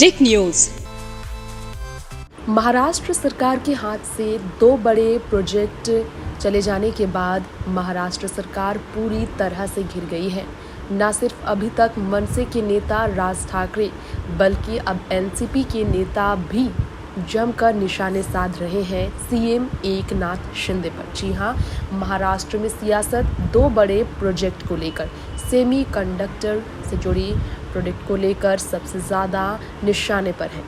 Tech news. Maharashtra सरकार के हाथ से दो बड़े प्रोजेक्ट चले जाने के बाद महाराष्ट्र सरकार पूरी तरह से घिर गई है। न सिर्फ अभी तक मनसे के नेता राज ठाकरे बल्कि अब एनसीपी के नेता भी जमकर निशाने साध रहे हैं सीएम एकनाथ शिंदे पर। जी हां, महाराष्ट्र में सियासत दो बड़े प्रोजेक्ट को लेकर, सेमी कंडक्टर से जुड़ी प्रोजेक्ट को लेकर सबसे ज़्यादा निशाने पर है।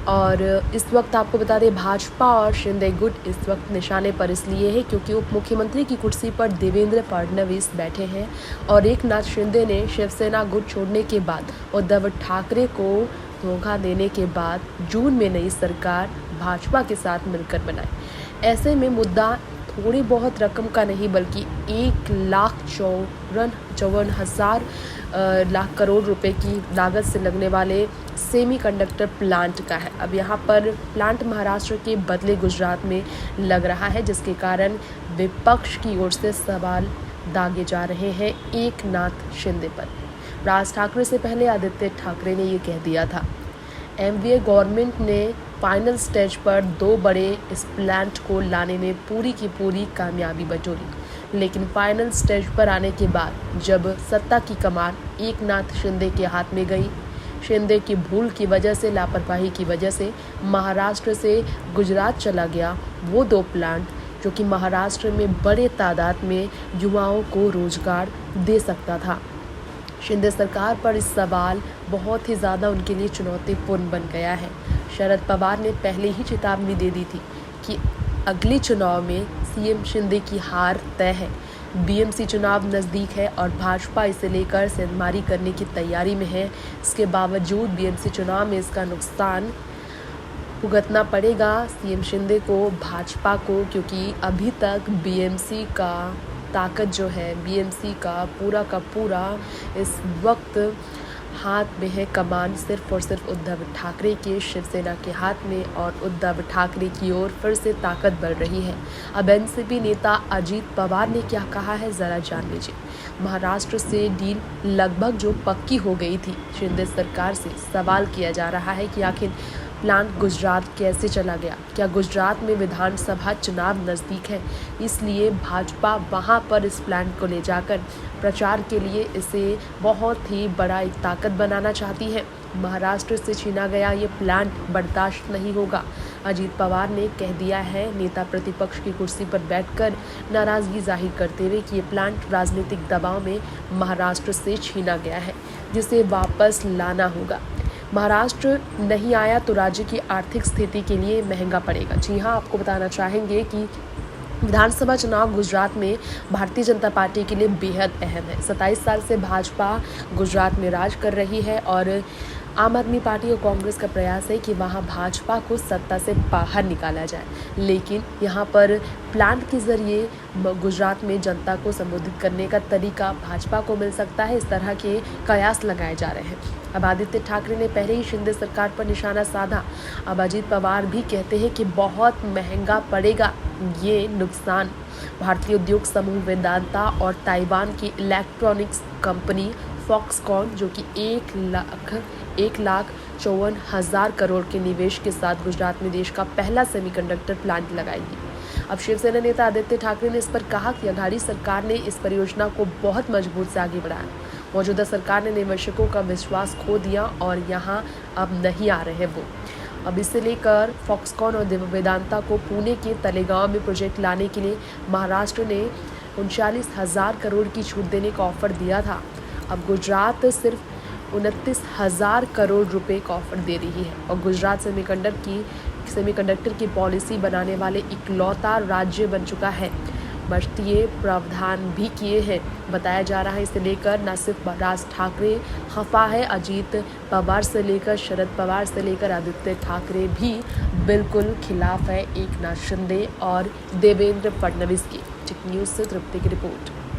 और इस वक्त आपको बता दें, भाजपा और शिंदे गुट इस वक्त निशाने पर इसलिए है क्योंकि उप मुख्यमंत्री की कुर्सी पर देवेंद्र फडणवीस बैठे हैं और एकनाथ शिंदे ने शिवसेना गुट छोड़ने के बाद उद्धव ठाकरे को धोखा देने के बाद जून में नई सरकार भाजपा के साथ मिलकर बनाई। ऐसे में मुद्दा थोड़ी बहुत रकम का नहीं बल्कि 1,54,000 लाख करोड़ रुपए की लागत से लगने वाले सेमी कंडक्टर प्लांट का है। अब यहाँ पर प्लांट महाराष्ट्र के बदले गुजरात में लग रहा है, जिसके कारण विपक्ष की ओर से सवाल दागे जा रहे हैं एकनाथ शिंदे पर। राज ठाकरे से पहले आदित्य ठाकरे ने ये कह दिया था। एनडीए गवर्नमेंट ने फाइनल स्टेज पर दो बड़े इस प्लांट को लाने में पूरी की पूरी कामयाबी बटोरी, लेकिन फाइनल स्टेज पर आने के बाद जब सत्ता की कमान एकनाथ शिंदे के हाथ में गई, शिंदे की भूल की वजह से, लापरवाही की वजह से महाराष्ट्र से गुजरात चला गया वो दो प्लांट जो कि महाराष्ट्र में बड़े तादाद में युवाओं को रोजगार दे सकता था। शिंदे सरकार पर इस सवाल बहुत ही ज़्यादा उनके लिए चुनौतीपूर्ण बन गया है। शरद पवार ने पहले ही चेतावनी दे दी थी कि अगले चुनाव में सीएम शिंदे की हार तय है। बीएमसी चुनाव नज़दीक है और भाजपा इसे लेकर सेंधमारी करने की तैयारी में है। इसके बावजूद बीएमसी चुनाव में इसका नुकसान भुगतना पड़ेगा सीएम शिंदे को, भाजपा को, क्योंकि अभी तक बीएमसी का ताकत जो है, बीएमसी का पूरा इस वक्त हाथ में है कमान सिर्फ और सिर्फ उद्धव ठाकरे के, शिवसेना के हाथ में, और उद्धव ठाकरे की ओर फिर से ताकत बढ़ रही है। अब एनसीपी नेता अजीत पवार ने क्या कहा है ज़रा जान लीजिए। महाराष्ट्र से डील लगभग जो पक्की हो गई थी, शिंदे सरकार से सवाल किया जा रहा है कि आखिर प्लांट गुजरात कैसे चला गया। क्या गुजरात में विधानसभा चुनाव नज़दीक है, इसलिए भाजपा वहां पर इस प्लांट को ले जाकर प्रचार के लिए इसे बहुत ही बड़ा एक ताकत बनाना चाहती है। महाराष्ट्र से छीना गया ये प्लांट बर्दाश्त नहीं होगा। अजीत पवार ने कह दिया है, नेता प्रतिपक्ष की कुर्सी पर बैठकर नाराज़गी जाहिर करते हुए, कि ये प्लांट राजनीतिक दबाव में महाराष्ट्र से छीना गया है, जिसे वापस लाना होगा। महाराष्ट्र नहीं आया तो राज्य की आर्थिक स्थिति के लिए महंगा पड़ेगा। जी हाँ, आपको बताना चाहेंगे कि विधानसभा चुनाव गुजरात में भारतीय जनता पार्टी के लिए बेहद अहम है। 27 साल से भाजपा गुजरात में राज कर रही है और आम आदमी पार्टी और कांग्रेस का प्रयास है कि वहां भाजपा को सत्ता से बाहर निकाला जाए, लेकिन यहां पर प्लांट के ज़रिए गुजरात में जनता को संबोधित करने का तरीका भाजपा को मिल सकता है। इस तरह के कयास लगाए जा रहे हैं। अब आदित्य ठाकरे ने पहले ही शिंदे सरकार पर निशाना साधा। अब अजीत पवार भी कहते हैं कि बहुत महंगा पड़ेगा ये नुकसान। भारतीय उद्योग समूह वेदांता और ताइवान की इलेक्ट्रॉनिक्स कंपनी फॉक्सकॉन, जो कि 1,54,000 करोड़ के निवेश के साथ गुजरात में देश का पहला सेमीकंडक्टर प्लांट लगाएगी। अब शिवसेना नेता आदित्य ठाकरे ने इस पर कहा कि अघाड़ी सरकार ने इस परियोजना को बहुत मजबूत से आगे बढ़ाया। मौजूदा सरकार ने निवेशकों का विश्वास खो दिया और यहाँ अब नहीं आ रहे वो। अब इसे लेकर फॉक्सकॉन और वेदांता को पुणे के तलेगांव में प्रोजेक्ट लाने के लिए महाराष्ट्र ने 39,000 करोड़ की छूट देने का ऑफर दिया था। अब गुजरात सिर्फ 29,000 करोड़ रुपए का ऑफर दे रही है और गुजरात सेमीकंडक्टर की पॉलिसी बनाने वाले इकलौता राज्य बन चुका है। बढ़ती प्रावधान भी किए हैं। बताया जा रहा है इसे लेकर न सिर्फ राज ठाकरे खफा है, अजीत पवार से लेकर शरद पवार से लेकर आदित्य ठाकरे भी बिल्कुल खिलाफ है एकनाथ शिंदे और देवेंद्र फडणवीस की। टेक न्यूज़ से तृप्ति की रिपोर्ट।